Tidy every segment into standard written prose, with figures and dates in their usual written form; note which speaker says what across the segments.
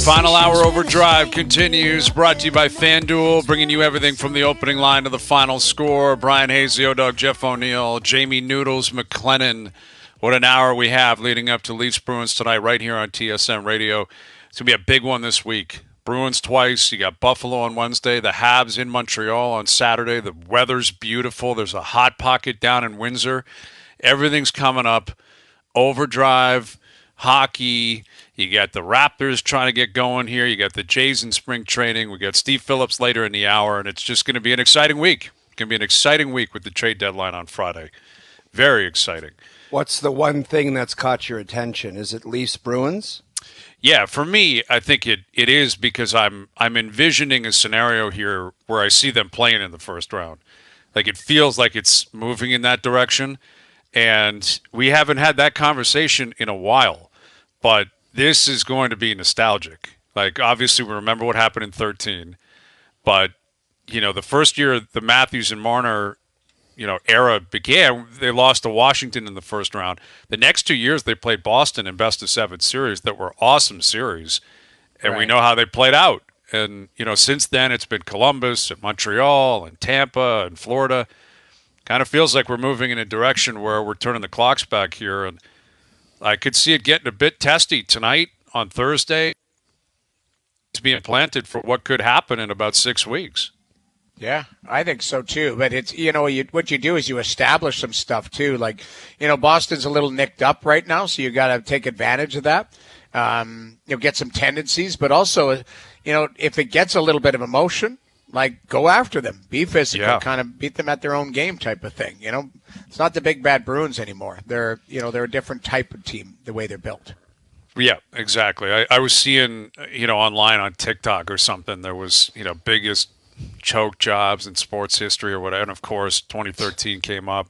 Speaker 1: Final hour overdrive continues, brought to you by FanDuel, bringing you everything from the opening line to the final score. Bryan Hayes, the O-Dog, Jeff O'Neill, Jamie Noodles, McLennan. What an hour we have leading up to Leafs Bruins tonight right here on TSN Radio. It's going to be a big one this week. Bruins twice. You got Buffalo on Wednesday, the Habs in Montreal on Saturday. The weather's beautiful. There's a hot pocket down in Windsor. Everything's coming up. Overdrive, hockey. You got the Raptors trying to get going here. You got the Jays in spring training. We got Steve Phillips later in the hour, and it's just going to be an exciting week. It's going to be an exciting week with the trade deadline on Friday. Very exciting.
Speaker 2: What's the one thing that's caught your attention? Is it Leafs Bruins?
Speaker 1: Yeah, for me, I think it is because I'm envisioning a scenario here where I see them playing in the first round. Like, it feels like it's moving in that direction, and we haven't had that conversation in a while, but this is going to be nostalgic. Like, obviously, we remember what happened in 2013, but, you know, the first year the Matthews and Marner, you know, era began, they lost to Washington in the first round. The next 2 years, they played Boston in best-of-7 series that were awesome series, and we know how they played out. And, you know, since then, it's been Columbus and Montreal and Tampa and Florida. Kind of feels like we're moving in a direction where we're turning the clocks back here, and I could see it getting a bit testy tonight on Thursday. It's being planted for what could happen in about 6 weeks.
Speaker 3: Yeah, I think so too. But it's, you know, what you do is you establish some stuff too. Like, you know, Boston's a little nicked up right now, so you got to take advantage of that. You'll get some tendencies, but also, you know, if it gets a little bit of emotion, like, go after them, be physical, kind of beat them at their own game type of thing. You know, it's not the big bad Bruins anymore. They're a different type of team the way they're built.
Speaker 1: Yeah, exactly. I was seeing, you know, online on TikTok or something, there was, you know, biggest choke jobs in sports history or whatever. And of course, 2013 came up.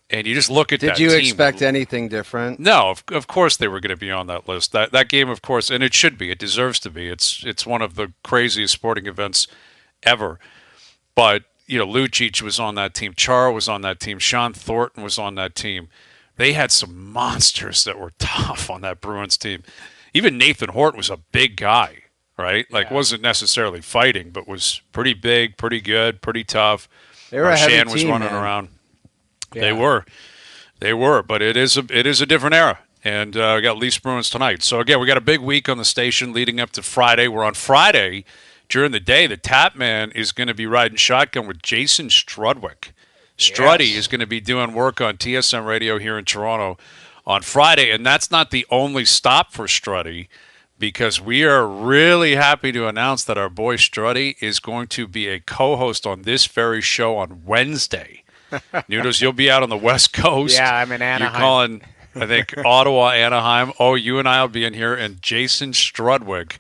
Speaker 1: And you just look at that team.
Speaker 2: Did you expect anything different?
Speaker 1: No, of course they were going to be on that list. That game, of course, and it should be. It deserves to be. It's one of the craziest sporting events ever. But, you know, Lucic was on that team. Chara was on that team. Sean Thornton was on that team. They had some monsters that were tough on that Bruins team. Even Nathan Hort was a big guy, right? Like, wasn't necessarily fighting, but was pretty big, pretty good, pretty tough.
Speaker 2: They were a heavy
Speaker 1: Shan was
Speaker 2: team,
Speaker 1: running
Speaker 2: man.
Speaker 1: around.
Speaker 2: Yeah.
Speaker 1: They were, but it is a different era. And we got Leafs Bruins tonight. So, again, we got a big week on the station leading up to Friday. We're on Friday. During the day, the Tap Man is going to be riding shotgun with Jason Strudwick. Struddy is going to be doing work on TSN Radio here in Toronto on Friday. And that's not the only stop for Struddy, because we are really happy to announce that our boy Struddy is going to be a co-host on this very show on Wednesday. Noodles, you'll be out on the West Coast.
Speaker 3: Yeah, I'm in Anaheim.
Speaker 1: You're calling, I think, Ottawa, Anaheim. Oh, you and I will be in here, and Jason Strudwick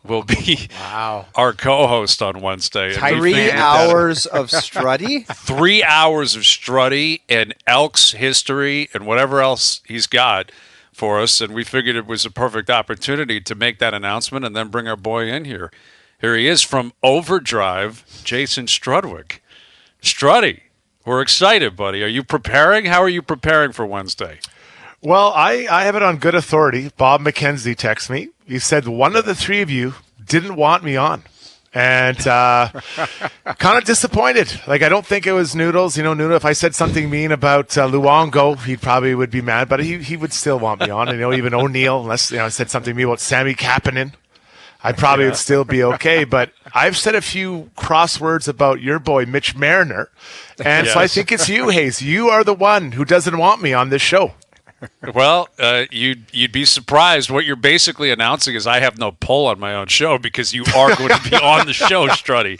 Speaker 1: will be our co-host on Wednesday.
Speaker 2: 3 hours of Struddy?
Speaker 1: 3 hours of Struddy and Elks history and whatever else he's got for us. And we figured it was a perfect opportunity to make that announcement and then bring our boy in here. Here he is from OverDrive, Jason Strudwick. Struddy, we're excited, buddy. Are you preparing? How are you preparing for Wednesday?
Speaker 4: Well, I have it on good authority. Bob McKenzie texted me. He said one of the three of you didn't want me on. And kind of disappointed. Like, I don't think it was Noodles. You know, Noodle, if I said something mean about Luongo, he probably would be mad. But he would still want me on. And, you know, even O'Neill, unless, you know, I said something mean about Sammy Kapanen, I probably would still be okay. But I've said a few crosswords about your boy, Mitch Mariner. And so I think it's you, Hayes. You are the one who doesn't want me on this show.
Speaker 1: Well, you'd be surprised. What you're basically announcing is I have no pull on my own show because you are going to be on the show, Struddy.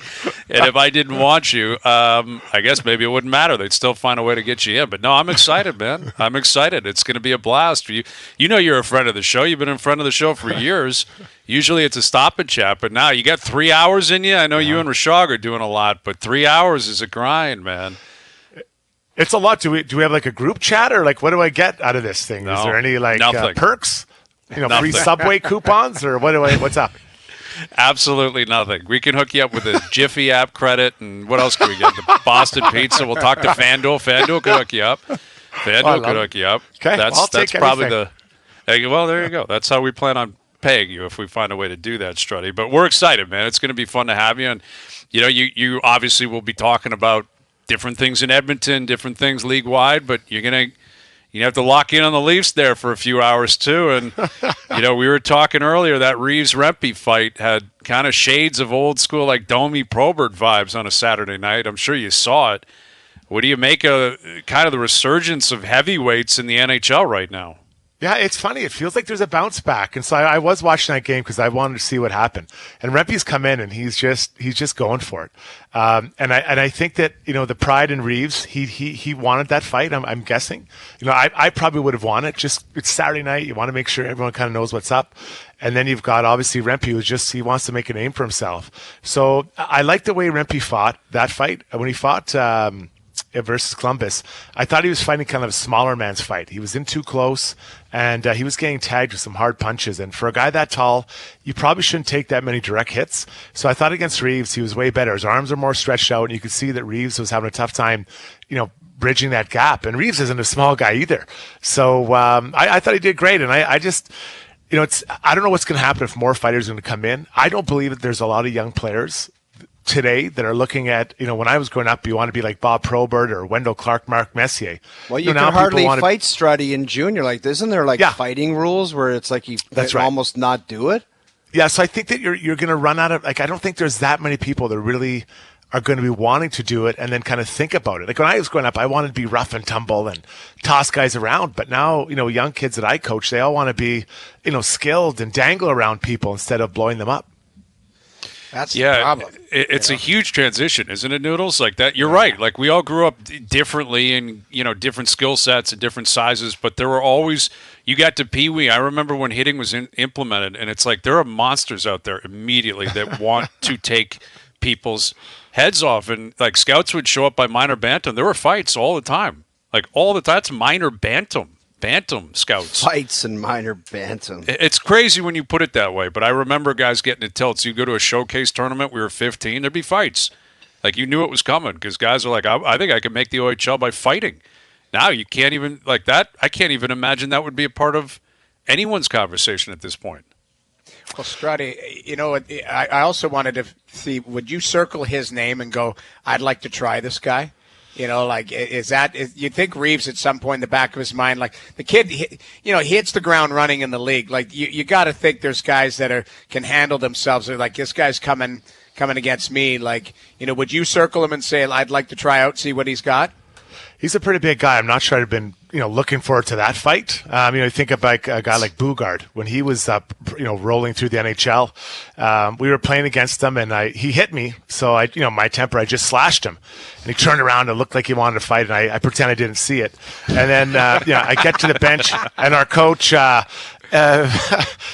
Speaker 1: And if I didn't want you, I guess maybe it wouldn't matter. They'd still find a way to get you in. But no, I'm excited, man. I'm excited. It's going to be a blast for you. You know you're a friend of the show. You've been in front of the show for years. Usually it's a stop and chat, but now you got 3 hours in you. I know you and Rashog are doing a lot, but 3 hours is a grind, man.
Speaker 4: It's a lot. Do we have like a group chat, or like what do I get out of this thing? Is there any like perks? You know, free Subway coupons, or what's up?
Speaker 1: Absolutely nothing. We can hook you up with a Jiffy app credit, and what else can we get? The Boston Pizza. We'll talk to FanDuel. FanDuel could hook you up. FanDuel could hook you up.
Speaker 4: Okay,
Speaker 1: that's
Speaker 4: take
Speaker 1: probably
Speaker 4: anything.
Speaker 1: well, there you go. That's how we plan on paying you if we find a way to do that, Struddy. But we're excited, man. It's going to be fun to have you. And, you obviously will be talking about different things in Edmonton, different things league-wide, but you have to lock in on the Leafs there for a few hours too. And, we were talking earlier, that Reaves-Rempe fight had kind of shades of old school, like Domi Probert vibes on a Saturday night. I'm sure you saw it. What do you make of kind of the resurgence of heavyweights in the NHL right now?
Speaker 4: Yeah, it's funny. It feels like there's a bounce back. And so I was watching that game because I wanted to see what happened. And Rempe's come in and he's just going for it. And I think that, the pride in Reaves, he wanted that fight. I'm guessing, I probably would have won it. Just it's Saturday night. You want to make sure everyone kind of knows what's up. And then you've got obviously Rempe, he wants to make a name for himself. So I like the way Rempe fought that fight. When he fought, versus Columbus, I thought he was fighting kind of a smaller man's fight. He was in too close, and he was getting tagged with some hard punches. And for a guy that tall, you probably shouldn't take that many direct hits. So I thought against Reaves, he was way better. His arms are more stretched out, and you could see that Reaves was having a tough time, bridging that gap. And Reaves isn't a small guy either. So I thought he did great. And I just, I don't know what's going to happen if more fighters are going to come in. I don't believe that there's a lot of young players today that are looking at, when I was growing up, you want to be like Bob Probert or Wendell Clark, Mark Messier.
Speaker 2: Well, you can hardly fight Struddy in junior. Like, isn't there fighting rules where it's like you can almost not do it?
Speaker 4: Yeah, so I think that you're going to run out of, I don't think there's that many people that really are going to be wanting to do it and then kind of think about it. Like when I was growing up, I wanted to be rough and tumble and toss guys around. But now, young kids that I coach, they all want to be, skilled and dangle around people instead of blowing them up.
Speaker 3: That's the problem.
Speaker 1: It's a huge transition, isn't it, Noodles? Like that, you're right. Like we all grew up differently and, different skill sets and different sizes, but there were always, you got to Pee Wee. I remember when hitting was implemented, and it's like there are monsters out there immediately that want to take people's heads off. And like scouts would show up by minor bantam. There were fights all the time. Like all the time. That's minor bantam scouts.
Speaker 2: Fights and minor bantam.
Speaker 1: It's crazy when you put it that way, but I remember guys getting it tilts. You go to a showcase tournament, we were 15, there'd be fights. Like you knew it was coming because guys are like, I think I can make the OHL by fighting. Now you can't even, like that, I can't even imagine that would be a part of anyone's conversation at this point.
Speaker 3: Well, Struddy, I also wanted to see, would you circle his name and go, I'd like to try this guy? You think Reaves at some point in the back of his mind, like the kid, he hits the ground running in the league. Like you got to think there's guys that can handle themselves. They're like, this guy's coming against me. Like, would you circle him and say, I'd like to try out, see what he's got?
Speaker 4: He's a pretty big guy. I'm not sure I've been, looking forward to that fight. You think about a guy like Bugard when he was up, rolling through the NHL. We were playing against him, and he hit me. So my temper, I just slashed him, and he turned around and looked like he wanted to fight, and I pretend I didn't see it. And then, I get to the bench, and our coach,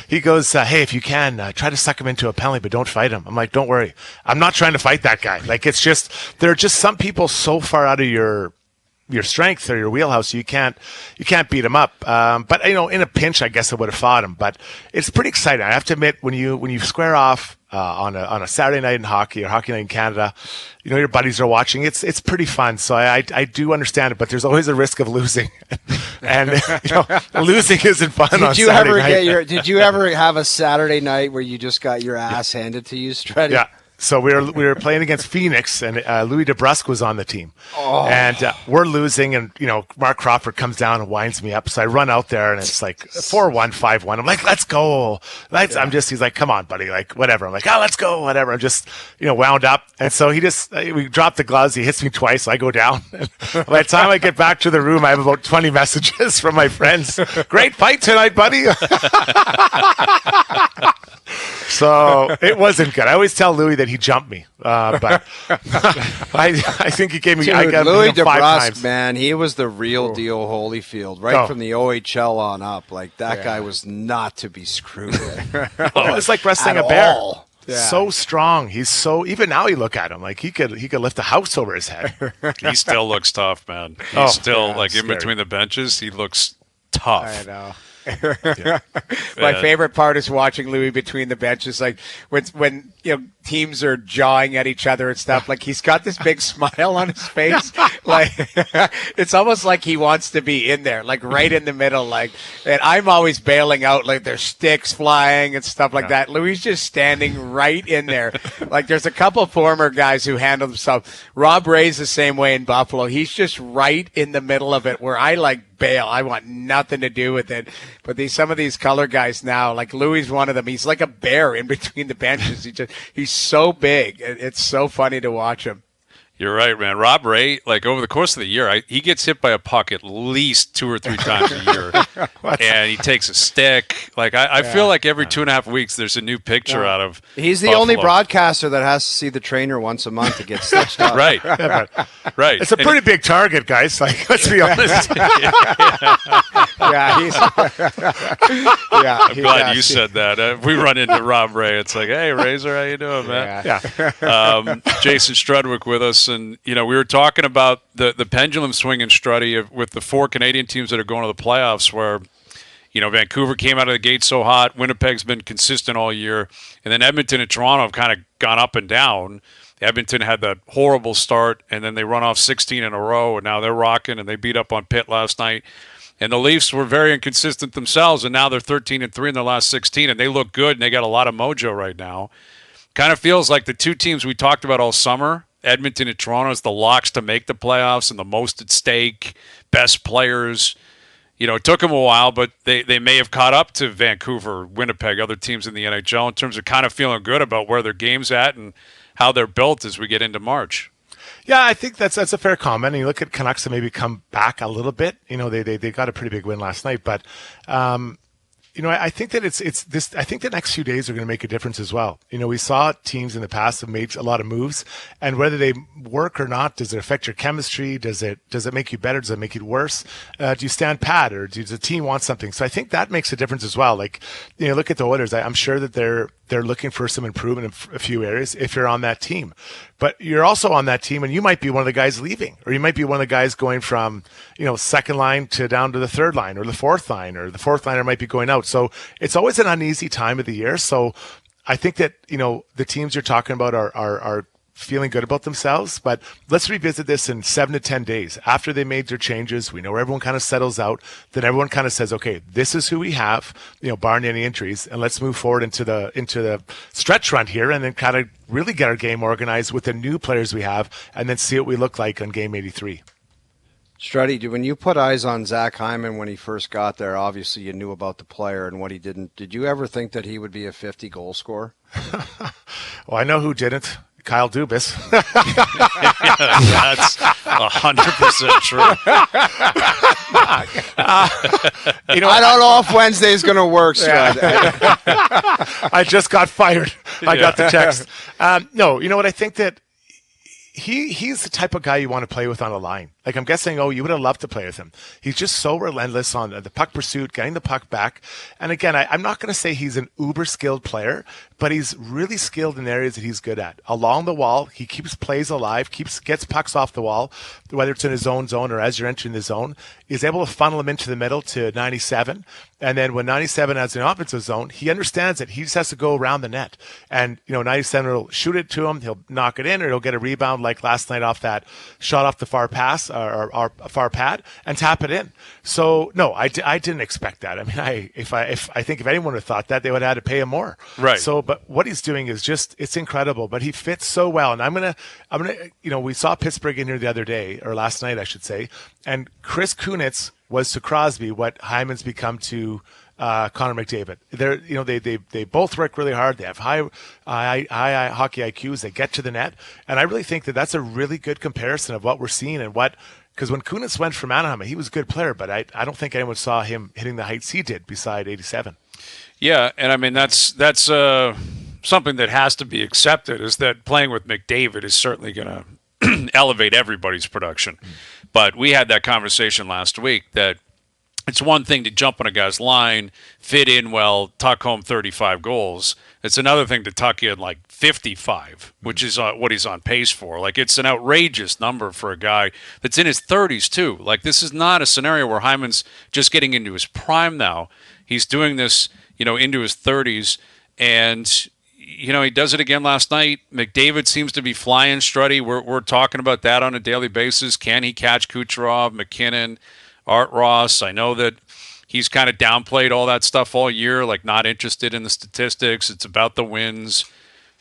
Speaker 4: he goes, hey, if you can, try to suck him into a penalty, but don't fight him. I'm like, don't worry. I'm not trying to fight that guy. Like, it's just, there are just some people so far out of your strength or your wheelhouse, you can't beat him up. But in a pinch, I guess I would have fought him. But it's pretty exciting. I have to admit, when you square off on a Saturday night in hockey or hockey night in Canada, your buddies are watching. It's pretty fun. So I do understand it, but there's always a risk of losing, and losing isn't fun.
Speaker 2: Did you ever have a Saturday night where you just got your ass handed to you, Struddy?
Speaker 4: Yeah. So we were playing against Phoenix, and Louis DeBrusque was on the team.
Speaker 2: Oh.
Speaker 4: And we're losing, and Mark Crawford comes down and winds me up. So I run out there, and it's like 4-1, 5-1. I'm like, let's go. He's like, come on, buddy, like whatever. I'm like, oh, let's go, whatever. I'm just wound up, and so we dropped the gloves. He hits me twice. So I go down. By the time I get back to the room, I have about 20 messages from my friends. Great fight tonight, buddy. So it wasn't good. I always tell Louis that he jumped me, but I think he gave me.
Speaker 2: Dude,
Speaker 4: I got
Speaker 2: Louis
Speaker 4: 5
Speaker 2: DeBrusque,
Speaker 4: times.
Speaker 2: man, he was the real deal Holyfield, right from the OHL on up. Like that guy was not to be screwed with.
Speaker 4: It was like wrestling a bear.
Speaker 2: Yeah.
Speaker 4: So strong. He's so. Even now, you look at him like he could lift a house over his head.
Speaker 1: He still looks tough, man. He's in between the benches. He looks tough.
Speaker 3: I know. My favorite part is watching Louis between the benches, like when teams are jawing at each other and stuff. Like he's got this big smile on his face, like it's almost like he wants to be in there, like right in the middle. Like, and I'm always bailing out, like there's sticks flying and stuff like that. Louis just standing right in there. Like there's a couple former guys who handle themselves. Rob Ray's the same way in Buffalo. He's just right in the middle of it, where I like bail. I want nothing to do with it. But some of these color guys now, like Louis is one of them. He's like a bear in between the benches. He's so big. It's so funny to watch him.
Speaker 1: You're right, man. Rob Ray, like over the course of the year, he gets hit by a puck at least 2 or 3 times a year, and he takes a stick. Like I feel like every 2.5 weeks there's a new picture out of.
Speaker 2: He's the
Speaker 1: Buffalo.
Speaker 2: only broadcaster that has to see the trainer once a month to get stitched up.
Speaker 1: Right, right.
Speaker 4: It's a pretty big target, guys. Like, let's be honest.
Speaker 3: I'm
Speaker 1: glad you said that. If we run into Rob Ray, it's like, hey, Razor, how you doing, man? Jason Strudwick with us. And, we were talking about the pendulum swing in Struddy with the 4 Canadian teams that are going to the playoffs where, Vancouver came out of the gate so hot. Winnipeg's been consistent all year. And then Edmonton and Toronto have kind of gone up and down. Edmonton had that horrible start, and then they run off 16 in a row, and now they're rocking, and they beat up on Pitt last night. And the Leafs were very inconsistent themselves, and now they're 13-3 in their last 16, and they look good, and they got a lot of mojo right now. Kind of feels like the 2 teams we talked about all summer, Edmonton and Toronto, is the locks to make the playoffs and the most at stake, best players. It took them a while, but they may have caught up to Vancouver, Winnipeg, other teams in the NHL in terms of kind of feeling good about where their game's at and how they're built as we get into March.
Speaker 4: Yeah, I think that's a fair comment. And you look at Canucks and maybe come back a little bit. They got a pretty big win last night, but I think that it's this. I think the next few days are going to make a difference as well. We saw teams in the past have made a lot of moves, and whether they work or not, does it affect your chemistry? Does it make you better? Does it make it worse? Do you stand pat, or does the team want something? So I think that makes a difference as well. Like, look at the Oilers. I'm sure that they're looking for some improvement in a few areas if you're on that team. But you're also on that team, and you might be one of the guys leaving, or you might be one of the guys going from, second line to down to the third line or the fourth line, or the fourth liner might be going out. So it's always an uneasy time of the year. So I think that, the teams you're talking about are feeling good about themselves, but let's revisit this in 7 to 10 days after they made their changes. We know everyone kind of settles out. Then everyone kind of says, okay, this is who we have, barring any injuries, and let's move forward into the stretch run here, and then kind of really get our game organized with the new players we have, and then see what we look like on game 83.
Speaker 2: Struddy, when you put eyes on Zach Hyman when he first got there, obviously you knew about the player and what he didn't. Did you ever think that he would be a 50 goal scorer?
Speaker 4: Well, I know who didn't. Kyle Dubas.
Speaker 1: That's 100% true.
Speaker 2: I don't know if Wednesday is going to work, Strud.
Speaker 4: I just got fired. I got the text. No, you know what? I think that he's the type of guy you want to play with on a line. Like, I'm guessing, you would have loved to play with him. He's just so relentless on the puck pursuit, getting the puck back. And again, I'm not going to say he's an uber skilled player, but he's really skilled in areas that he's good at. Along the wall, he keeps plays alive, gets pucks off the wall, whether it's in his own zone or as you're entering the zone. He's able to funnel him into the middle to 97. And then when 97 has an offensive zone, he understands that he just has to go around the net. And, 97 will shoot it to him. He'll knock it in, or he'll get a rebound like last night off that shot off the far pass or far pad and tap it in. So no, I didn't expect that. I mean, I think if anyone had thought that, they would have had to pay him more.
Speaker 1: Right.
Speaker 4: So, but what he's doing is it's incredible, but he fits so well. And I'm going to, we saw Pittsburgh in here the other day, or last night, I should say. And Chris Kunitz was to Crosby what Hyman's become to Connor McDavid. They both work really hard. They have high hockey IQs. They get to the net, and I really think that that's a really good comparison of what we're seeing and because when Kunitz went from Anaheim, he was a good player, but I don't think anyone saw him hitting the heights he did beside 87.
Speaker 1: Yeah, and I mean that's something that has to be accepted, is that playing with McDavid is certainly going to elevate everybody's production. But we had that conversation last week that it's one thing to jump on a guy's line, fit in well, tuck home 35 goals. It's another thing to tuck in like 55, which is what he's on pace for. Like, it's an outrageous number for a guy that's in his 30s, too. Like, this is not a scenario where Hyman's just getting into his prime now. He's doing this, into his 30s. And, he does it again last night. McDavid seems to be flying, Struddy. We're talking about that on a daily basis. Can he catch Kucherov, McKinnon, Art Ross? I know that he's kind of downplayed all that stuff all year, like not interested in the statistics. It's about the wins.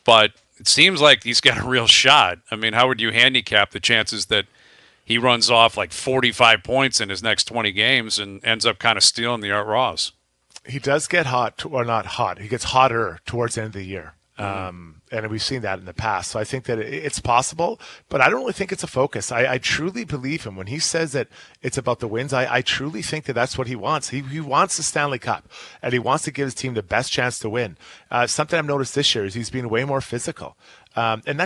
Speaker 1: But it seems like he's got a real shot. I mean, how would you handicap the chances that he runs off like 45 points in his next 20 games and ends up kind of stealing the Art Ross?
Speaker 4: He does get hot, or not hot. He gets hotter towards the end of the year. And we've seen that in the past. So I think that it's possible, but I don't really think it's a focus. I truly believe him when he says that it's about the wins. I truly think that that's what he wants. He wants the Stanley Cup, and he wants to give his team the best chance to win. Something I've noticed this year is he's been way more physical. And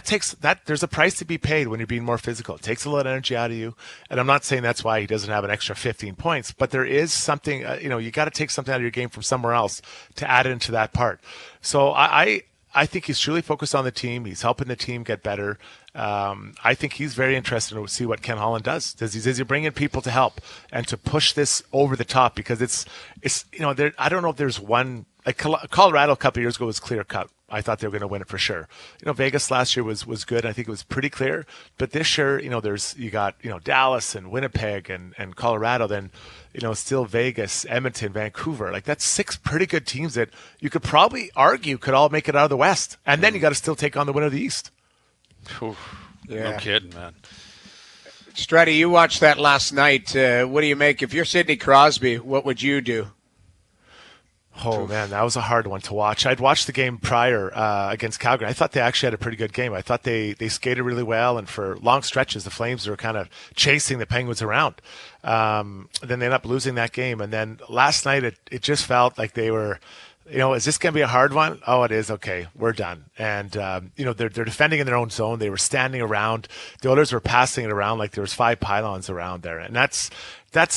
Speaker 4: there's a price to be paid when you're being more physical. It takes a lot of energy out of you. And I'm not saying that's why he doesn't have an extra 15 points, but there is something, you got to take something out of your game from somewhere else to add into that part. So I think he's truly focused on the team. He's helping the team get better. I think he's very interested to see what Ken Holland does. Does he bring in people to help and to push this over the top? Because it's I don't know if there's one, like Colorado a couple of years ago was clear cut. I thought they were going to win it for sure. Vegas last year was good. I think it was pretty clear. But this year, you got Dallas and Winnipeg and Colorado. Then still Vegas, Edmonton, Vancouver. Like, that's 6 pretty good teams that you could probably argue could all make it out of the West. And then you got to still take on the winner of the East.
Speaker 1: Yeah. No kidding, man.
Speaker 3: Struddy, you watched that last night. What do you make? If you're Sidney Crosby, what would you do?
Speaker 4: Oh, man, that was a hard one to watch. I'd watched the game prior against Calgary. I thought they actually had a pretty good game. I thought they skated really well, and for long stretches, the Flames were kind of chasing the Penguins around. Then they ended up losing that game. And then last night, it just felt like they were – is this going to be a hard one? Oh, it is. Okay, we're done. And, they're defending in their own zone. They were standing around. The others were passing it around like there was 5 pylons around there. And that's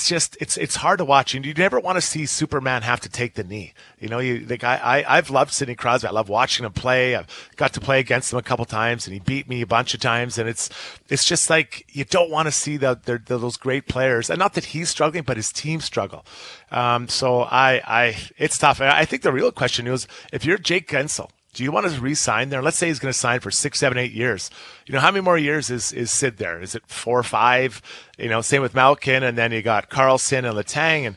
Speaker 4: just it's hard to watch. And you never want to see Superman have to take the knee. I've loved Sidney Crosby. I love watching him play. I've got to play against him a couple times, and he beat me a bunch of times. And it's just like you don't want to see those great players. And not that he's struggling, but his team struggle. So it's tough. I think the real question is, if you're Jake Guentzel, do you want to re-sign there? Let's say he's going to sign for 6, 7, 8 years. How many more years is Sid there? Is it 4 or 5? Same with Malkin, and then you got Carlson and Letang,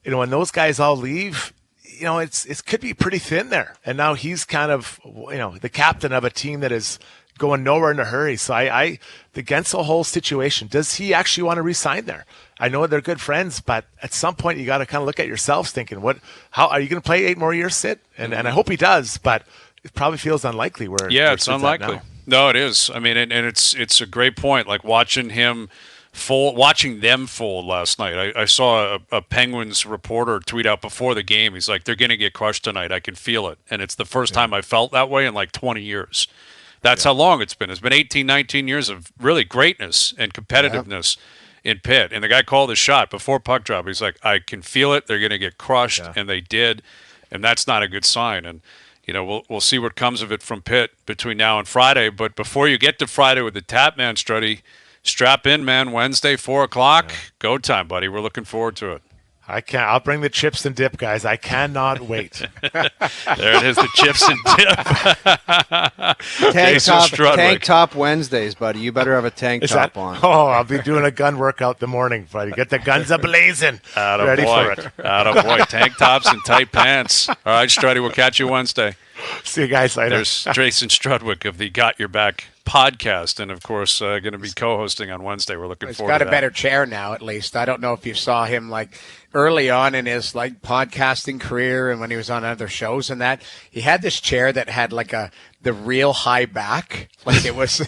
Speaker 4: and when those guys all leave, it could be pretty thin there. And now he's kind of the captain of a team that is going nowhere in a hurry. So the Guentzel whole situation, does he actually want to re-sign there? I know they're good friends, but at some point you got to kind of look at yourselves thinking, how are you going to play 8 more years, Sid? And I hope he does, but it probably feels unlikely.
Speaker 1: It's unlikely. No, it is. I mean, and it's a great point. Like watching them fold last night. I saw a Penguins reporter tweet out before the game. He's like, they're going to get crushed tonight. I can feel it. And it's the first time I felt that way in like 20 years. That's how long it's been. It's been 18, 19 years of really greatness and competitiveness in Pitt. And the guy called his shot before puck drop. He's like, I can feel it. They're going to get crushed. And they did. And that's not a good sign. And we'll see what comes of it from Pitt between now and Friday. But before you get to Friday with the Tap Man, Struddy, strap in, man. Wednesday, 4 o'clock. Yeah. Go time, buddy. We're looking forward to it.
Speaker 4: I'll bring the chips and dip, guys. I cannot wait.
Speaker 1: There it is, the chips and dip.
Speaker 2: Tank top Wednesdays, buddy. You better have a tank top on.
Speaker 4: Oh, I'll be doing a gun workout in the morning, buddy. Get the guns a-blazing. Ready for it.
Speaker 1: Attaboy. Tank tops and tight pants. All right, Struddy, we'll catch you Wednesday.
Speaker 4: See you guys later.
Speaker 1: There's Jason Strudwick of the Got Your Back podcast, and of course going to be co-hosting on Wednesday. We're looking forward to that.
Speaker 3: He's got a better chair now, at least. I don't know if you saw him like early on in his like podcasting career and when he was on other shows and that. He had this chair that had like the real high back. Like it was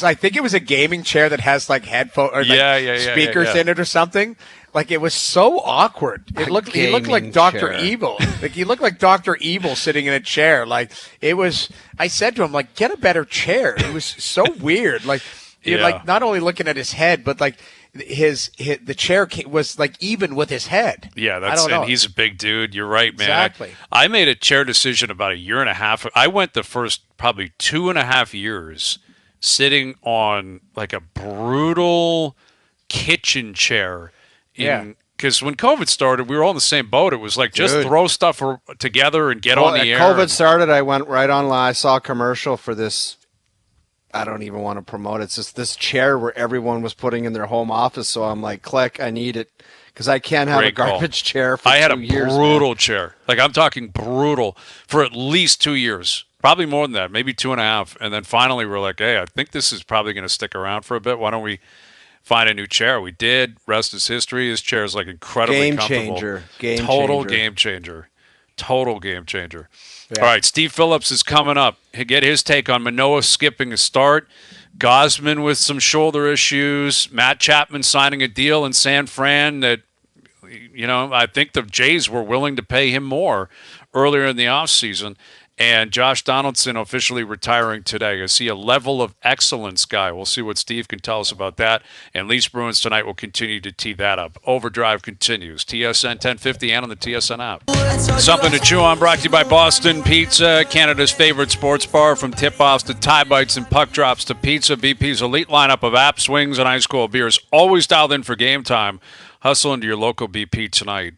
Speaker 3: I think it was a gaming chair that has like headphone or like speakers in it or something. Like it was so awkward. He looked like Dr. Evil. Like he looked like Dr. Evil sitting in a chair. Like it was. I said to him, like, get a better chair. It was so weird. Like you're like not only looking at his head, but like the chair was like even with his head.
Speaker 1: Yeah,
Speaker 3: and
Speaker 1: he's a big dude. You're right, man.
Speaker 3: Exactly.
Speaker 1: I made a chair decision about a year and a half. I went the first probably 2.5 years sitting on like a brutal kitchen chair. Because when COVID started, we were all in the same boat. It was like just throw stuff together and get on the air.
Speaker 2: COVID started, I went right online. I saw a commercial for this. I don't even want to promote it. It's just this chair where everyone was putting in their home office. So I'm like, click, I need it because I can't have a garbage chair for 2 years.
Speaker 1: I had a brutal chair. Like I'm talking brutal for at least 2 years. Probably more than that, maybe 2.5. And then finally we're like, hey, I think this is probably going to stick around for a bit. Why don't we find a new chair? We did. Rest is history. His chair is like incredibly comfortable. Total game changer. Yeah. All right, Steve Phillips is coming up. He'll get his take on Manoah skipping a start, Gosman with some shoulder issues, Matt Chapman signing a deal in San Fran that, I think the Jays were willing to pay him more earlier in the offseason. And Josh Donaldson officially retiring today. Is he a level of excellence guy? We'll see what Steve can tell us about that. And Leafs Bruins tonight will continue to tee that up. Overdrive continues. TSN 1050 and on the TSN app. Something to chew on, brought to you by Boston Pizza, Canada's favorite sports bar. From tip-offs to tie bites and puck drops to pizza, BP's elite lineup of apps, wings, and ice-cold beers. Always dialed in for game time. Hustle into your local BP tonight.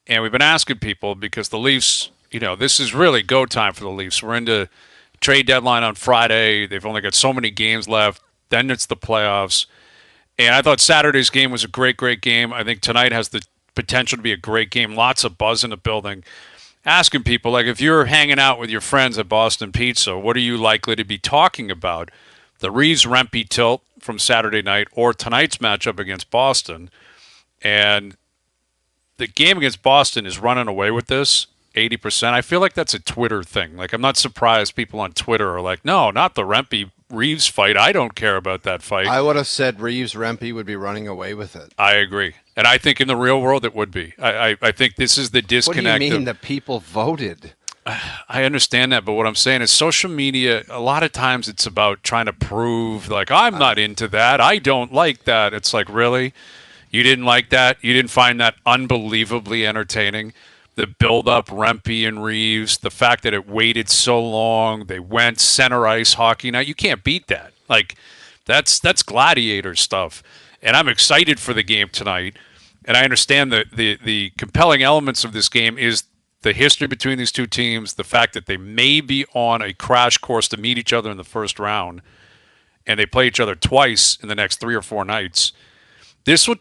Speaker 1: And we've been asking people because the Leafs, this is really go time for the Leafs. We're into trade deadline on Friday. They've only got so many games left. Then it's the playoffs. And I thought Saturday's game was a great, great game. I think tonight has the potential to be a great game. Lots of buzz in the building. Asking people, like, if you're hanging out with your friends at Boston Pizza, what are you likely to be talking about? The Reaves Rempe tilt from Saturday night or tonight's matchup against Boston. And the game against Boston is running away with this. 80%. I feel like that's a Twitter thing. Like, I'm not surprised people on Twitter are like, no, not the Rempe-Reaves fight. I don't care about that fight.
Speaker 2: I would have said Reaves-Rempe would be running away with it.
Speaker 1: I agree. And I think in the real world it would be. I think this is the disconnect.
Speaker 2: What do you mean the people voted?
Speaker 1: I understand that, but what I'm saying is social media, a lot of times it's about trying to prove, like, I'm not into that. I don't like that. It's like, really? You didn't like that? You didn't find that unbelievably entertaining? The build-up, Rempe and Reaves, the fact that it waited so long, they went center ice hockey. Now, you can't beat that. Like, that's gladiator stuff. And I'm excited for the game tonight. And I understand the compelling elements of this game is the history between these two teams, the fact that they may be on a crash course to meet each other in the first round, and they play each other twice in the next 3 or 4 nights. This would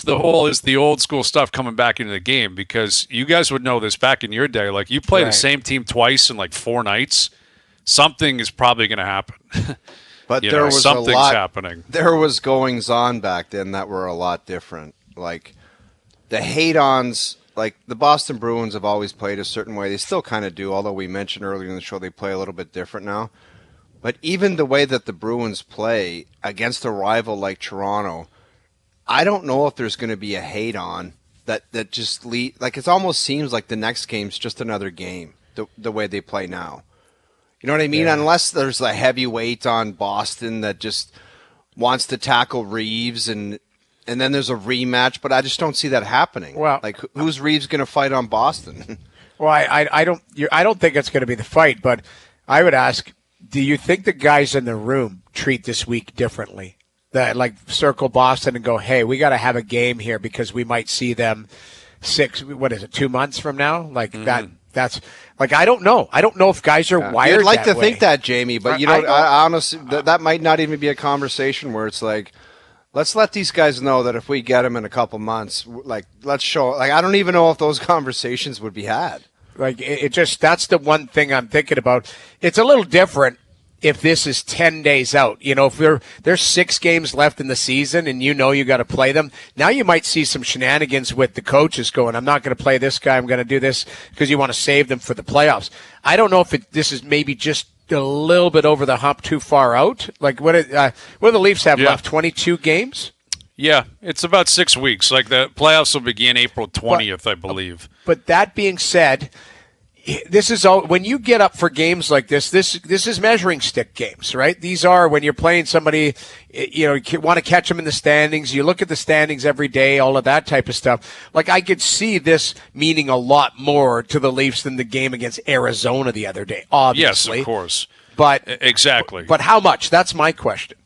Speaker 1: the whole is the old school stuff coming back into the game, because you guys would know this back in your day. Like, you play the same team twice in like 4 nights, something is probably going to happen.
Speaker 2: But something's happening. There was goings on back then that were a lot different. Like the hate-ons, like the Boston Bruins have always played a certain way. They still kind of do, although we mentioned earlier in the show they play a little bit different now. But even the way that the Bruins play against a rival like Toronto, I don't know if there's going to be a hate on that just like it almost seems like the next game's just another game the way they play now. You know what I mean? Yeah. Unless there's a heavyweight on Boston that just wants to tackle Reaves and then there's a rematch, but I just don't see that happening.
Speaker 3: Well,
Speaker 2: like who's Reaves going to fight on Boston?
Speaker 3: Well, I don't think it's going to be the fight, but I would ask, do you think the guys in the room treat this week differently? That like circle Boston and go, hey, we got to have a game here because we might see them 2 months from now? Like that's like, I don't know. I don't know if guys are wired
Speaker 2: You'd like
Speaker 3: that
Speaker 2: to
Speaker 3: way.
Speaker 2: think that, Jamie, but I honestly, that might not even be a conversation where it's like, let's let these guys know that if we get them in a couple months, like, let's show, like, I don't even know if those conversations would be had.
Speaker 3: Like, it just, that's the one thing I'm thinking about. It's a little different if this is 10 days out. You know, if there's 6 games left in the season and you know you got to play them, now you might see some shenanigans with the coaches going, I'm not going to play this guy, I'm going to do this, because you want to save them for the playoffs. I don't know if this is maybe just a little bit over the hump too far out. Like, what do the Leafs have left, 22 games?
Speaker 1: Yeah, it's about 6 weeks. Like, the playoffs will begin April 20th, I believe.
Speaker 3: But that being said, this is all when you get up for games like this. This is measuring stick games, right? These are when you're playing somebody. You want to catch them in the standings. You look at the standings every day, all of that type of stuff. Like I could see this meaning a lot more to the Leafs than the game against Arizona the other day. Obviously,
Speaker 1: yes, of course,
Speaker 3: but
Speaker 1: exactly.
Speaker 3: But how much? That's my question.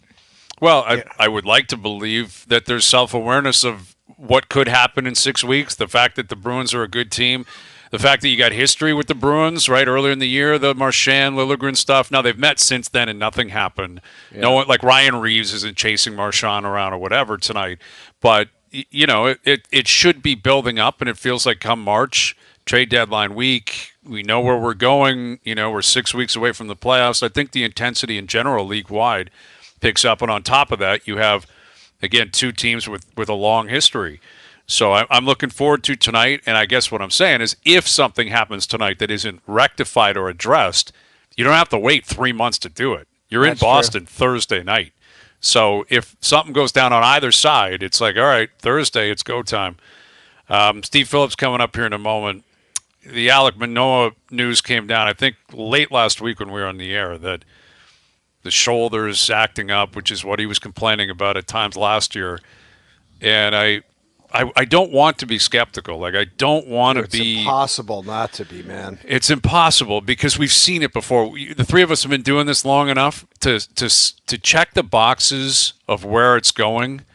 Speaker 1: Well, I would like to believe that there's self-awareness of what could happen in 6 weeks. The fact that the Bruins are a good team. The fact that you got history with the Bruins, right, earlier in the year, the Marchand, Liljegren stuff. Now, they've met since then and nothing happened. Yeah. No one, like Ryan Reaves isn't chasing Marchand around or whatever tonight. But, it should be building up, and it feels like come March, trade deadline week, we know where we're going. We're 6 weeks away from the playoffs. I think the intensity in general, league-wide, picks up. And on top of that, you have, again, two teams with a long history. So I'm looking forward to tonight, and I guess what I'm saying is if something happens tonight that isn't rectified or addressed, you don't have to wait 3 months to do it. You're in Boston Thursday night. So if something goes down on either side, it's like, all right, Thursday, it's go time. Steve Phillips coming up here in a moment. The Alek Manoah news came down, I think, late last week when we were on the air, that the shoulders acting up, which is what he was complaining about at times last year. And I don't want to be skeptical. Like, I don't want to be...
Speaker 2: It's impossible not to be, man.
Speaker 1: It's impossible because we've seen it before. The three of us have been doing this long enough to check the boxes of where it's going.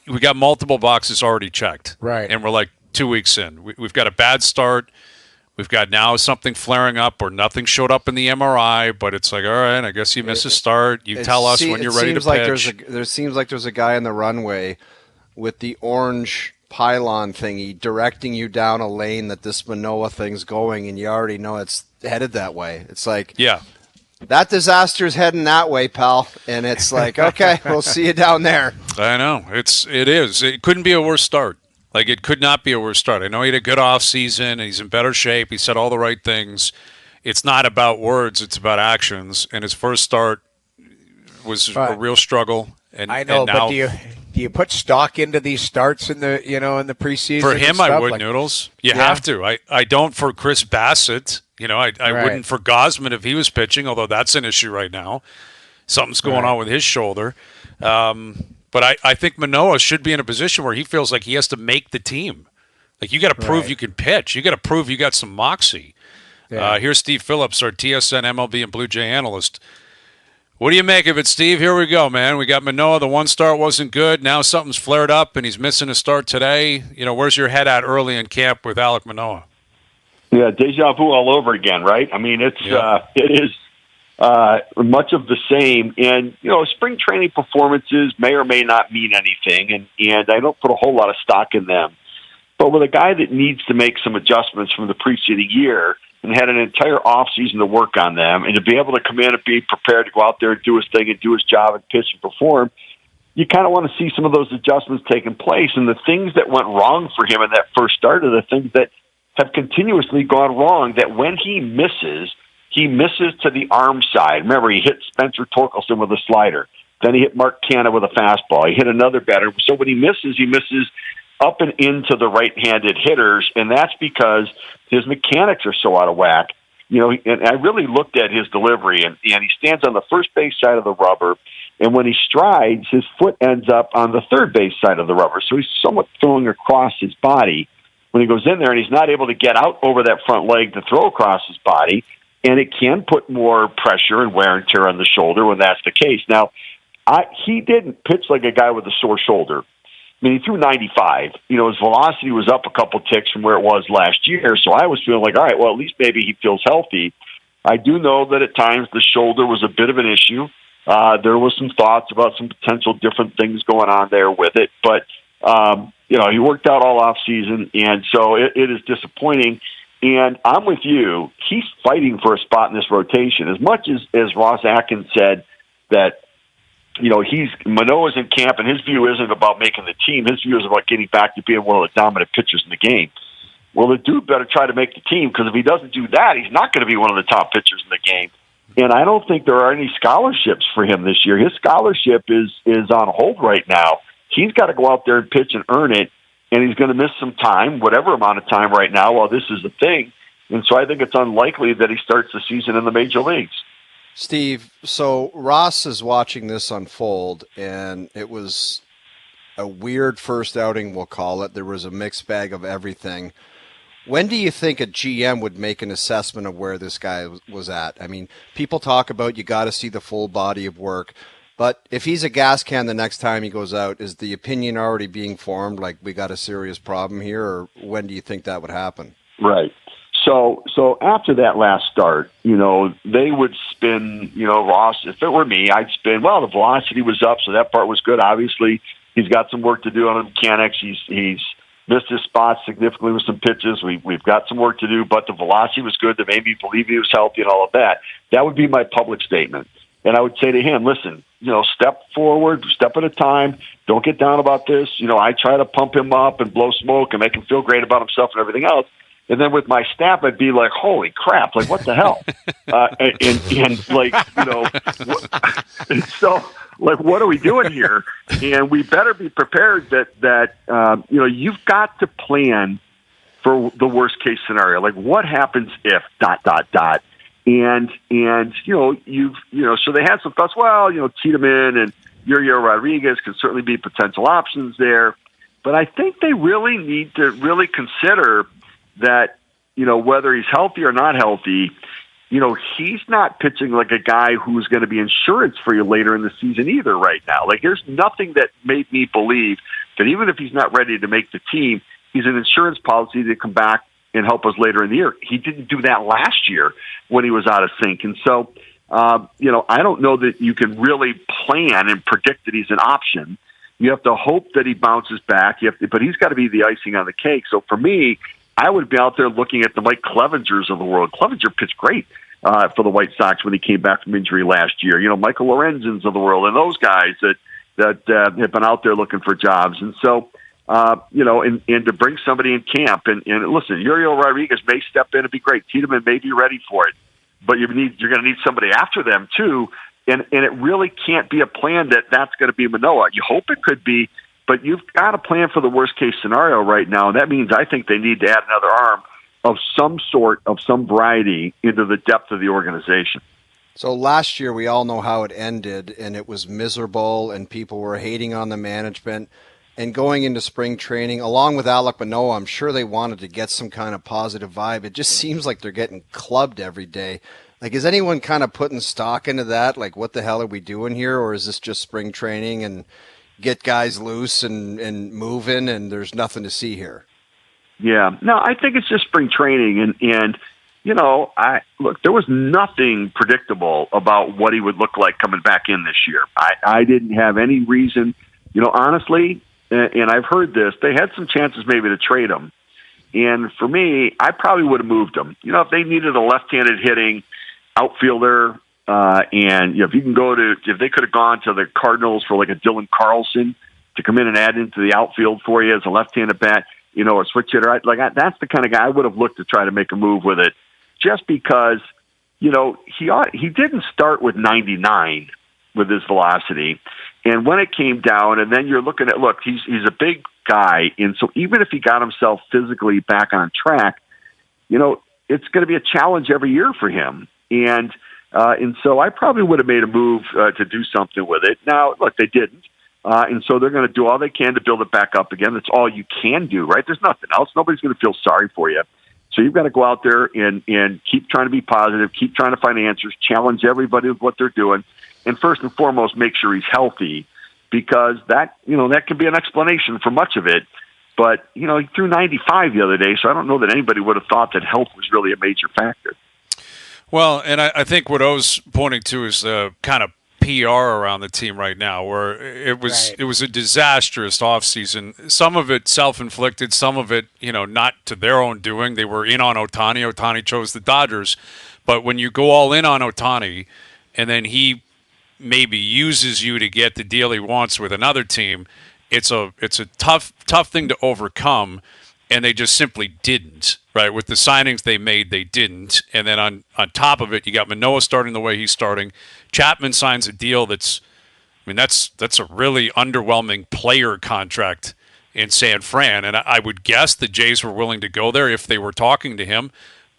Speaker 1: We got multiple boxes already checked.
Speaker 3: Right.
Speaker 1: And we're like 2 weeks in. We've got a bad start. We've got now something flaring up or nothing showed up in the MRI, but it's like, all right, I guess you missed a start. You tell us when you're ready to pitch.
Speaker 2: There seems like there's a guy in the runway with the orange pylon thingy directing you down a lane that this Manoah thing's going, and you already know it's headed that way. It's like,
Speaker 1: yeah,
Speaker 2: that disaster's heading that way, pal. And it's like, okay, we'll see you down there.
Speaker 1: I know. It is. It couldn't be a worse start. Like, it could not be a worse start. I know he had a good offseason, and he's in better shape. He said all the right things. It's not about words. It's about actions. And his first start was a real struggle. And
Speaker 3: I know,
Speaker 1: and now,
Speaker 3: but do you put stock into these starts in the preseason?
Speaker 1: For him, I would, Noodles. You have to. I don't for Chris Bassett. I wouldn't for Gosman if he was pitching, although that's an issue right now. Something's going on with his shoulder. But I think Manoah should be in a position where he feels like he has to make the team. Like, you got to prove you can pitch. You got to prove you got some moxie. Yeah. Here's Steve Phillips, our TSN, MLB, and Blue Jay analyst. What do you make of it, Steve? Here we go, man. We got Manoah. The one start wasn't good. Now something's flared up, and he's missing a start today. Where's your head at early in camp with Alek Manoah?
Speaker 5: Yeah, deja vu all over again, right? I mean, it is much of the same. And, spring training performances may or may not mean anything, and I don't put a whole lot of stock in them. But with a guy that needs to make some adjustments from the preceding year and had an entire offseason to work on them, and to be able to come in and be prepared to go out there and do his thing and do his job and pitch and perform, you kind of want to see some of those adjustments taking place. And the things that went wrong for him in that first start are the things that have continuously gone wrong, that when he misses to the arm side. Remember, he hit Spencer Torkelson with a slider. Then he hit Mark Canha with a fastball. He hit another batter. So when he misses up and into the right-handed hitters, and that's because his mechanics are so out of whack. And I really looked at his delivery, and he stands on the first base side of the rubber, and when he strides, his foot ends up on the third base side of the rubber. So he's somewhat throwing across his body when he goes in there, and he's not able to get out over that front leg to throw across his body, and it can put more pressure and wear and tear on the shoulder when that's the case. Now, he didn't pitch like a guy with a sore shoulder. I mean, he threw 95. His velocity was up a couple ticks from where it was last year, so I was feeling like, all right, well, at least maybe he feels healthy. I do know that at times the shoulder was a bit of an issue. There was some thoughts about some potential different things going on there with it, but, he worked out all off season, and so it is disappointing. And I'm with you. He's fighting for a spot in this rotation. As much as Ross Atkins said that, Manoah's in camp, and his view isn't about making the team. His view is about getting back to being one of the dominant pitchers in the game. Well, the dude better try to make the team, because if he doesn't do that, he's not going to be one of the top pitchers in the game. And I don't think there are any scholarships for him this year. His scholarship is on hold right now. He's got to go out there and pitch and earn it, and he's going to miss some time, whatever amount of time right now, while this is a thing. And so I think it's unlikely that he starts the season in the major leagues.
Speaker 2: Steve, so Ross is watching this unfold, and it was a weird first outing, we'll call it. There was a mixed bag of everything. When do you think a GM would make an assessment of where this guy was at? I mean, people talk about you got to see the full body of work, but if he's a gas can the next time he goes out, is the opinion already being formed, like we got a serious problem here, or when do you think that would happen?
Speaker 5: Right. So after that last start, they would spin, Ross, if it were me, I'd spin, well, the velocity was up, so that part was good. Obviously, he's got some work to do on the mechanics. He's missed his spots significantly with some pitches. We've got some work to do, but the velocity was good. That made me believe he was healthy and all of that. That would be my public statement. And I would say to him, listen, step forward, step at a time. Don't get down about this. I try to pump him up and blow smoke and make him feel great about himself and everything else. And then with my staff, I'd be like, holy crap, like, what the hell? So, like, what are we doing here? And we better be prepared that you've got to plan for the worst case scenario. Like, what happens if ... And so they had some thoughts. Well, Tiedemann and Guerrero Rodriguez can certainly be potential options there. But I think they really need to really consider that, whether he's healthy or not healthy, he's not pitching like a guy who's going to be insurance for you later in the season either right now. Like, there's nothing that made me believe that even if he's not ready to make the team, he's an insurance policy to come back and help us later in the year. He didn't do that last year when he was out of sync. And so, I don't know that you can really plan and predict that he's an option. You have to hope that he bounces back. But he's got to be the icing on the cake. So for me, I would be out there looking at the Mike Clevingers of the world. Clevenger pitched great for the White Sox when he came back from injury last year. Michael Lorenzens of the world and those guys that have been out there looking for jobs. And so, and to bring somebody in camp and listen, Guerrero Rodriguez may step in and be great. Tiedemann may be ready for it, but you're going to need somebody after them too. And it really can't be a plan that's going to be Manoah. You hope it could be, but you've got to plan for the worst case scenario right now. And that means I think they need to add another arm of some sort, of some variety into the depth of the organization.
Speaker 2: So last year, we all know how it ended, and it was miserable, and people were hating on the management. And going into spring training, along with Alek Manoah, I'm sure they wanted to get some kind of positive vibe. It just seems like they're getting clubbed every day. Like, is anyone kind of putting stock into that? Like, what the hell are we doing here? Or is this just spring training and get guys loose and moving, and there's nothing to see here?
Speaker 5: Yeah. No, I think it's just spring training. And there was nothing predictable about what he would look like coming back in this year. I didn't have any reason, honestly, and I've heard this, they had some chances maybe to trade him. And for me, I probably would have moved him. If they needed a left-handed hitting outfielder, and if they could have gone to the Cardinals for like a Dylan Carlson to come in and add into the outfield for you as a left-handed bat, or switch hitter, that's the kind of guy I would have looked to try to make a move with it, just because, he didn't start with 99 with his velocity. And when it came down, and then you're looking at, he's a big guy, and so even if he got himself physically back on track, it's going to be a challenge every year for him. And so I probably would have made a move to do something with it. Now, they didn't. And so they're going to do all they can to build it back up again. That's all you can do, right? There's nothing else. Nobody's going to feel sorry for you. So you've got to go out there and keep trying to be positive, keep trying to find answers, challenge everybody with what they're doing. And first and foremost, make sure he's healthy, because that can be an explanation for much of it. But, he threw 95 the other day, so I don't know that anybody would have thought that health was really a major factor.
Speaker 1: Well, and I think what I was pointing to is the kind of PR around the team right now, where it was a disastrous offseason. Some of it self-inflicted, some of it, not to their own doing. They were in on Ohtani. Ohtani chose the Dodgers. But when you go all in on Ohtani, and then he maybe uses you to get the deal he wants with another team, it's a tough thing to overcome. And they just simply didn't, right? With the signings they made, they didn't. And then on top of it, you got Manoah starting the way he's starting. Chapman signs a deal that's a really underwhelming player contract in San Fran. And I would guess the Jays were willing to go there if they were talking to him.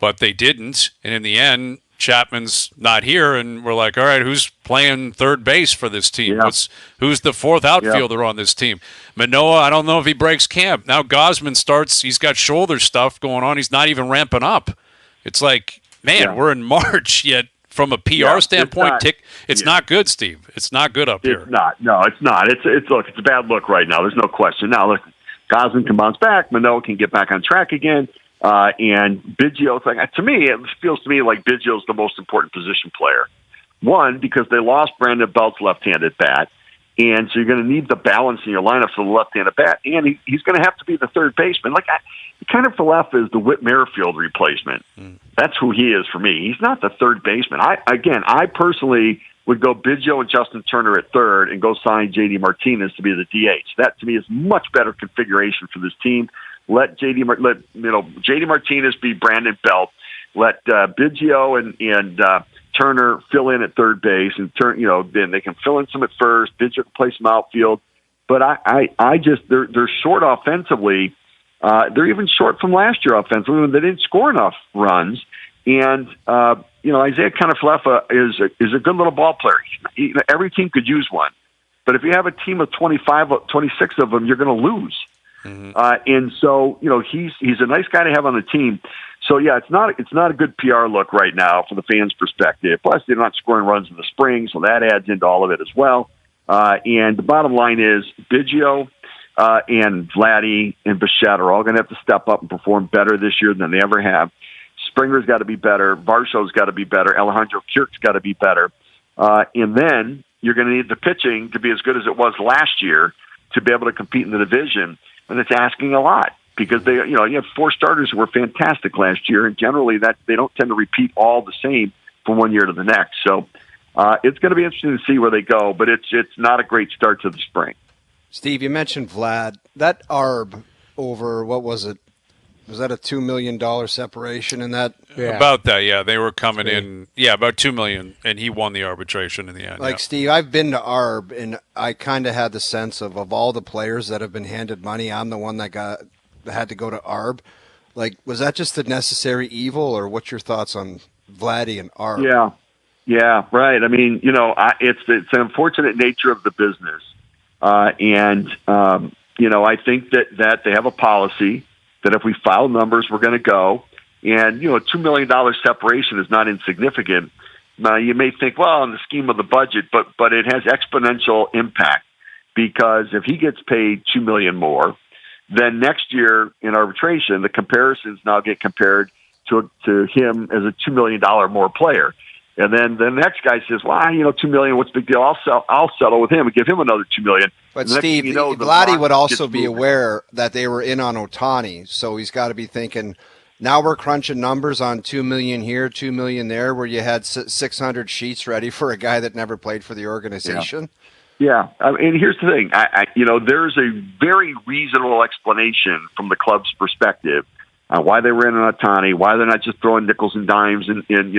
Speaker 1: but they didn't. And in the end, Chapman's not here, and we're like, all right, who's playing third base for this team?
Speaker 5: Yeah.
Speaker 1: Who's the fourth outfielder on this team? Manoah, I don't know if he breaks camp. Now Gosman starts. He's got shoulder stuff going on. He's not even ramping up. It's like, man, we're in March, yet from a PR standpoint, it's not good, Steve. It's not good up here.
Speaker 5: It's not. No, it's not. It's a bad look right now. There's no question. Now, look, Gosman can bounce back. Manoah can get back on track again. And Biggio, to me, it feels to me like Biggio's the most important position player. One, because they lost Brandon Belt's left-handed bat, and so you're going to need the balance in your lineup for the left-handed bat, and he's going to have to be the third baseman. Kind of Phillips is the Whit Merrifield replacement. That's who he is for me. He's not the third baseman. I personally would go Biggio and Justin Turner at third and go sign J.D. Martinez to be the DH. That, to me, is much better configuration for this team. Let J.D. Martinez be Brandon Belt. Let Biggio and Turner fill in at third base, and then they can fill in some at first. Biggio can play some outfield, but they're short offensively. They're even short from last year offensively when they didn't score enough runs. And Isaiah Kiner-Falefa is a good little ball player. Every team could use one, but if you have a team of 26 of them, you're going to lose. And so, he's a nice guy to have on the team. So yeah, it's not a good PR look right now from the fans' perspective. Plus, they're not scoring runs in the spring, so that adds into all of it as well. And the bottom line is Biggio and Vladdy and Bichette are all going to have to step up and perform better this year than they ever have. Springer's got to be better. Varsho's got to be better. Alejandro Kirk's got to be better. And then you're going to need the pitching to be as good as it was last year to be able to compete in the division. And it's asking a lot because you have four starters who were fantastic last year, and generally that they don't tend to repeat all the same from one year to the next. So it's going to be interesting to see where they go, but it's not a great start to the spring.
Speaker 2: Steve, you mentioned Vlad. That ARB over, what was it? Was that a $2 million separation in that?
Speaker 1: Yeah. About that, yeah. They were coming in, about $2 million, and he won the arbitration in the end.
Speaker 2: Steve, I've been to ARB, and I kind of had the sense of all the players that have been handed money, I'm the one that had to go to ARB. Was that just a necessary evil, or what's your thoughts on Vladdy and ARB?
Speaker 5: Yeah, right. I mean, it's an unfortunate nature of the business. I think that they have a policy that if we file numbers, we're going to go. And, $2 million separation is not insignificant. Now, you may think, well, in the scheme of the budget, but it has exponential impact because if he gets paid $2 million more, then next year in arbitration, the comparisons now get compared to him as a $2 million more player. And then the next guy says, well, $2 million, what's the big deal? I'll settle with him and give him another $2 million.
Speaker 2: But Steve, Vladdy would also be aware that they were in on Ohtani, so he's got to be thinking, now we're crunching numbers on $2 million here, $2 million there, where you had 600 sheets ready for a guy that never played for the organization.
Speaker 5: Yeah. And here's the thing, there's a very reasonable explanation from the club's perspective why they were in on Ohtani, why they're not just throwing nickels and dimes in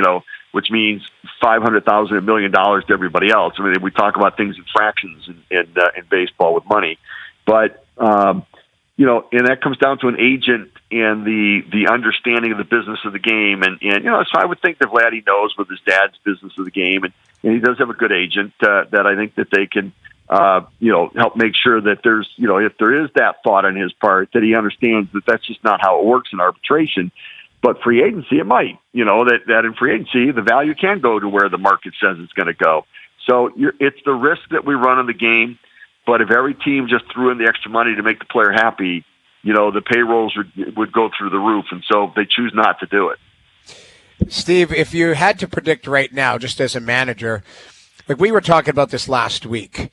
Speaker 5: which means $500,000, $1 million to everybody else. I mean, we talk about things in fractions in baseball with money, but and that comes down to an agent and the understanding of the business of the game, and so I would think that Vladdy knows with his dad's business of the game, and he does have a good agent that I think that they can help make sure that there's if there is that thought on his part that he understands that that's just not how it works in arbitration. But free agency, it might. That in free agency, the value can go to where the market says it's going to go. So it's the risk that we run in the game. But if every team just threw in the extra money to make the player happy, the payrolls would go through the roof. And so they choose not to do it.
Speaker 3: Steve, if you had to predict right now, just as a manager, we were talking about this last week,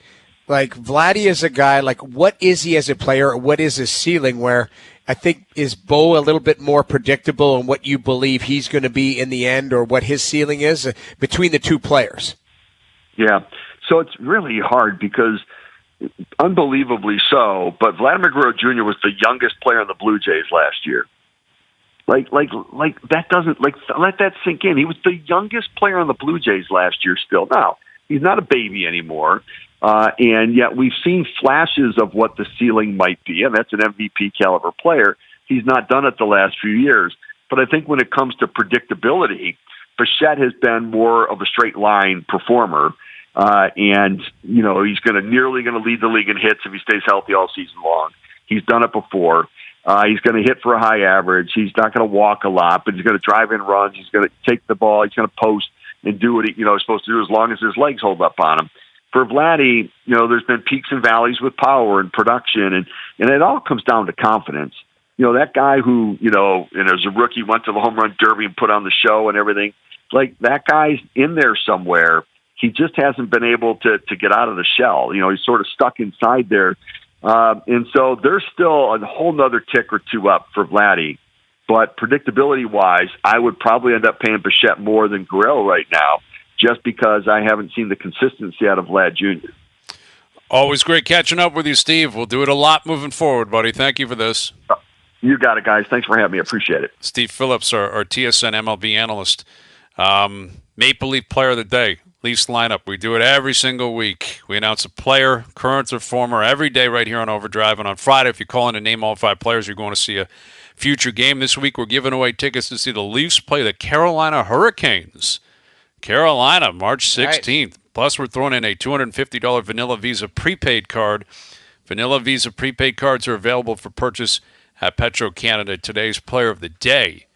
Speaker 3: Vladdy is a guy, what is he as a player? Or what is his ceiling where I think is Bo a little bit more predictable in what you believe he's going to be in the end or what his ceiling is between the two players? Yeah.
Speaker 5: So it's really hard because unbelievably so, but Vladimir Guerrero Jr. was the youngest player in the Blue Jays last year. That doesn't let that sink in. He was the youngest player on the Blue Jays last year still. Now, he's not a baby anymore. And yet we've seen flashes of what the ceiling might be, and that's an MVP caliber player. He's not done it the last few years. But I think when it comes to predictability, Bichette has been more of a straight line performer. And, he's nearly going to lead the league in hits if he stays healthy all season long. He's done it before. He's going to hit for a high average. He's not going to walk a lot, but he's going to drive in runs. He's going to take the ball. He's going to post and do what he's supposed to do as long as his legs hold up on him. For Vladdy, there's been peaks and valleys with power and production, and it all comes down to confidence. That guy who, and as a rookie went to the home run derby and put on the show and everything, like that guy's in there somewhere. He just hasn't been able to get out of the shell. He's sort of stuck inside there. And so there's still a whole nother tick or two up for Vladdy. But predictability-wise, I would probably end up paying Bichette more than Guerrero right now, just because I haven't seen the consistency out of Vlad Jr.
Speaker 1: Always great catching up with you, Steve. We'll do it a lot moving forward, buddy. Thank you for this.
Speaker 5: You got it, guys. Thanks for having me. I appreciate it.
Speaker 1: Steve Phillips, our TSN MLB analyst. Maple Leaf Player of the Day. Leafs lineup. We do it every single week. We announce a player, current or former, every day right here on OverDrive. And on Friday, if you call in and name all 5 players, you're going to see a future game. This week, we're giving away tickets to see the Leafs play the Carolina Hurricanes. Carolina, March 16th. Nice. Plus, we're throwing in a $250 Vanilla Visa prepaid card. Vanilla Visa prepaid cards are available for purchase at Petro Canada. Today's player of the day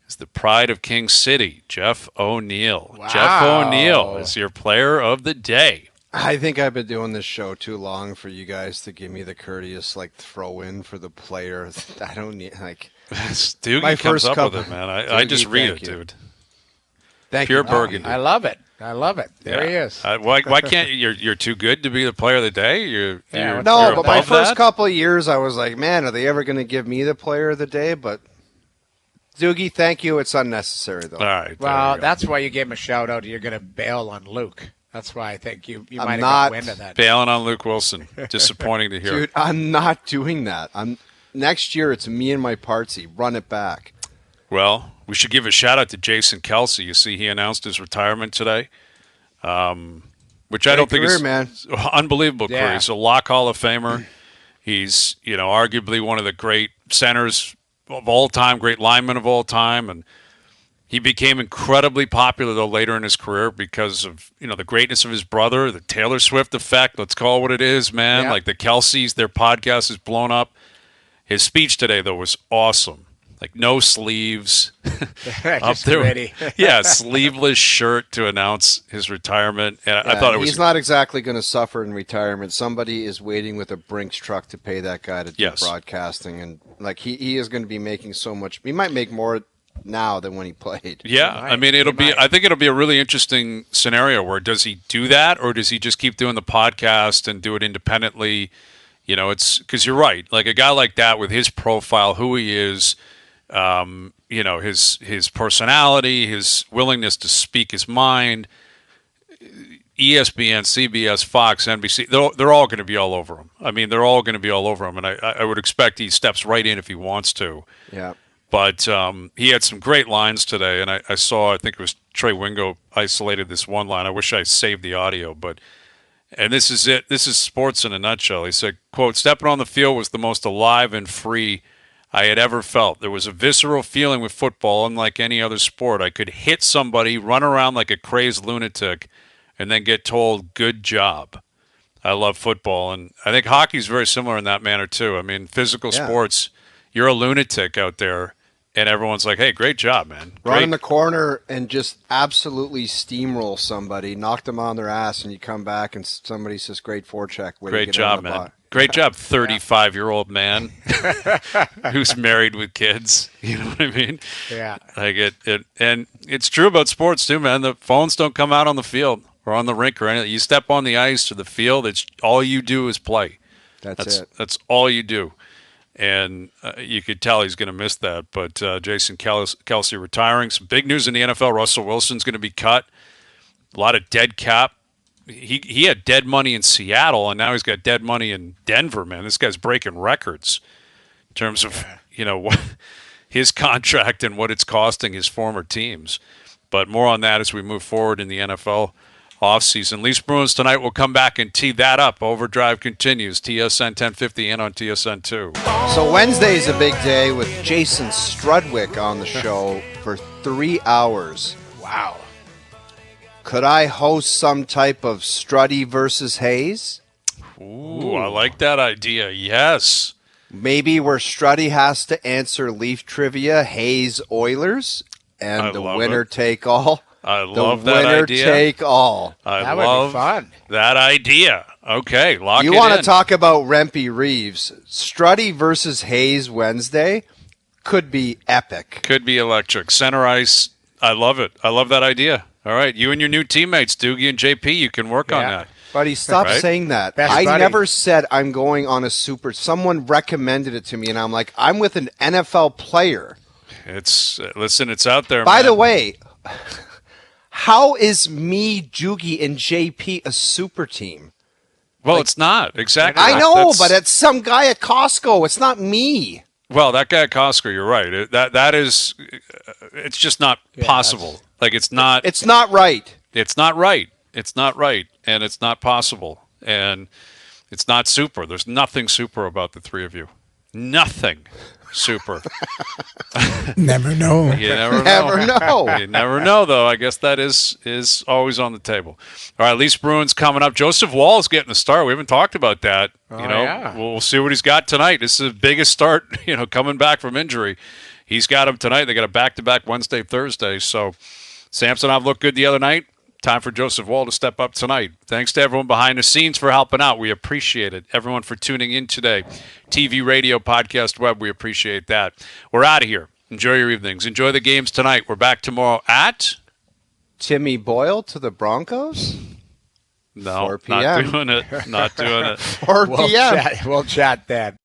Speaker 1: is the pride of King City, Jeff O'Neill.
Speaker 3: Wow.
Speaker 1: Jeff O'Neill is your player of the day.
Speaker 2: I think I've been doing this show too long for you guys to give me the courteous throw in for the player. I don't need
Speaker 1: Stoogie comes up with it, man. I just read it, dude.
Speaker 2: Thank
Speaker 1: Pure
Speaker 2: you.
Speaker 1: burgundy.
Speaker 3: I love it. There he is.
Speaker 1: Why can't you're too good to be the player of the day? You're
Speaker 2: but my first
Speaker 1: that?
Speaker 2: couple of years, I was like, man, are they ever going to give me the player of the day? But Doogie, thank you. It's unnecessary, though.
Speaker 1: All right.
Speaker 3: Well, that's why you gave him a shout out. You're going to bail on Luke. That's why I think you might have got wind of that.
Speaker 1: Bailing on Luke Wilson. Disappointing to hear.
Speaker 2: Dude, I'm not doing that. Next year, it's me and my partsy. Run it back.
Speaker 1: Well, we should give a shout out to Jason Kelsey. You see, he announced his retirement today, which I don't think is unbelievable career. He's a Lock Hall of Famer. He's arguably one of the great centers of all time, great linemen of all time, and he became incredibly popular though later in his career because of the greatness of his brother, the Taylor Swift effect. Let's call it what it is, man. Yeah. Like the Kelseys, their podcast is blown up. His speech today though was awesome. Like no sleeves, up there.
Speaker 3: Ready.
Speaker 1: Sleeveless shirt to announce his retirement. And I thought it was.
Speaker 2: He's not exactly going to suffer in retirement. Somebody is waiting with a Brinks truck to pay that guy to do broadcasting, and he is going to be making so much. He might make more now than when he played.
Speaker 1: Yeah, I mean I think it'll be a really interesting scenario where does he do that or does he just keep doing the podcast and do it independently? It's because you're right. Like a guy like that with his profile, who he is. His personality, his willingness to speak his mind, ESPN, CBS, Fox, NBC, they're all going to be all over him. I mean, they're all going to be all over him, and I would expect he steps right in if he wants to.
Speaker 2: Yeah.
Speaker 1: But he had some great lines today, and I think it was Trey Wingo isolated this one line. I wish I saved the audio, and this is it. This is sports in a nutshell. He said, quote, "Stepping on the field was the most alive and free I had ever felt. There was a visceral feeling with football, unlike any other sport. I could hit somebody, run around like a crazed lunatic, and then get told, good job. I love football." And I think hockey's very similar in that manner, too. I mean, physical sports, you're a lunatic out there, and everyone's like, hey, great job, man.
Speaker 2: Run in the corner and just absolutely steamroll somebody, knock them on their ass, and you come back and somebody says, great forecheck.
Speaker 1: Great job, man. Great job, 35-year-old man who's married with kids. You know what I mean?
Speaker 3: Yeah.
Speaker 1: Like it, and it's true about sports too, man. The phones don't come out on the field or on the rink or anything. You step on the ice or the field, it's all you do is play.
Speaker 2: That's it.
Speaker 1: That's all you do. And you could tell he's going to miss that. But Jason Kelsey retiring. Some big news in the NFL. Russell Wilson's going to be cut. A lot of dead cap. He had dead money in Seattle, and now he's got dead money in Denver, man. This guy's breaking records in terms of, what his contract and what it's costing his former teams. But more on that as we move forward in the NFL. offseason. Leafs Bruins tonight. We'll come back and tee that up. Overdrive continues. TSN 1050 and on TSN 2.
Speaker 2: So Wednesday is a big day with Jason Strudwick on the show for 3 hours.
Speaker 3: Wow.
Speaker 2: Could I host some type of Struddy versus Hayes?
Speaker 1: Ooh, I like that idea. Yes.
Speaker 2: Maybe where Struddy has to answer Leaf trivia, Hayes Oilers, and the winner take all.
Speaker 1: I love that idea.
Speaker 2: The winner take all.
Speaker 3: That would be fun.
Speaker 1: That idea. Okay, lock it in.
Speaker 2: You want to talk about Rempe Reaves? Struddy versus Hayes Wednesday could be epic.
Speaker 1: Could be electric. Center ice. I love it. I love that idea. All right, you and your new teammates, Doogie and JP, you can work on that.
Speaker 2: Buddy, stop saying that. I never said I'm going on a super. Someone recommended it to me, and I'm like, I'm with an NFL player.
Speaker 1: Listen, it's out there.
Speaker 2: By the way, how is me, Doogie, and JP a super team?
Speaker 1: Well, it's not exactly.
Speaker 2: I know, but it's some guy at Costco. It's not me.
Speaker 1: Well, that guy at Costco, you're right. That is, it's just not possible. Like it's not.
Speaker 2: It's not right.
Speaker 1: It's not right. It's not right, and it's not possible, and it's not super. There's nothing super about the three of you. Nothing super.
Speaker 6: Never know.
Speaker 1: You never know. You never know, though. I guess that is always on the table. All right, Leafs Bruins coming up. Joseph Woll's getting a start. We haven't talked about that. We'll see what he's got tonight. This is the biggest start, coming back from injury. He's got him tonight. They got a back-to-back Wednesday, Thursday. So Samsonov looked good the other night. Time for Joseph Woll to step up tonight. Thanks to everyone behind the scenes for helping out. We appreciate it. Everyone for tuning in today. TV, radio, podcast, web, we appreciate that. We're out of here. Enjoy your evenings. Enjoy the games tonight. We're back tomorrow at...
Speaker 2: Timmy Boyle to the Broncos?
Speaker 1: No,
Speaker 2: 4 p.m.
Speaker 1: Not doing it. Not doing it.
Speaker 2: 4 p.m.
Speaker 3: We'll chat then.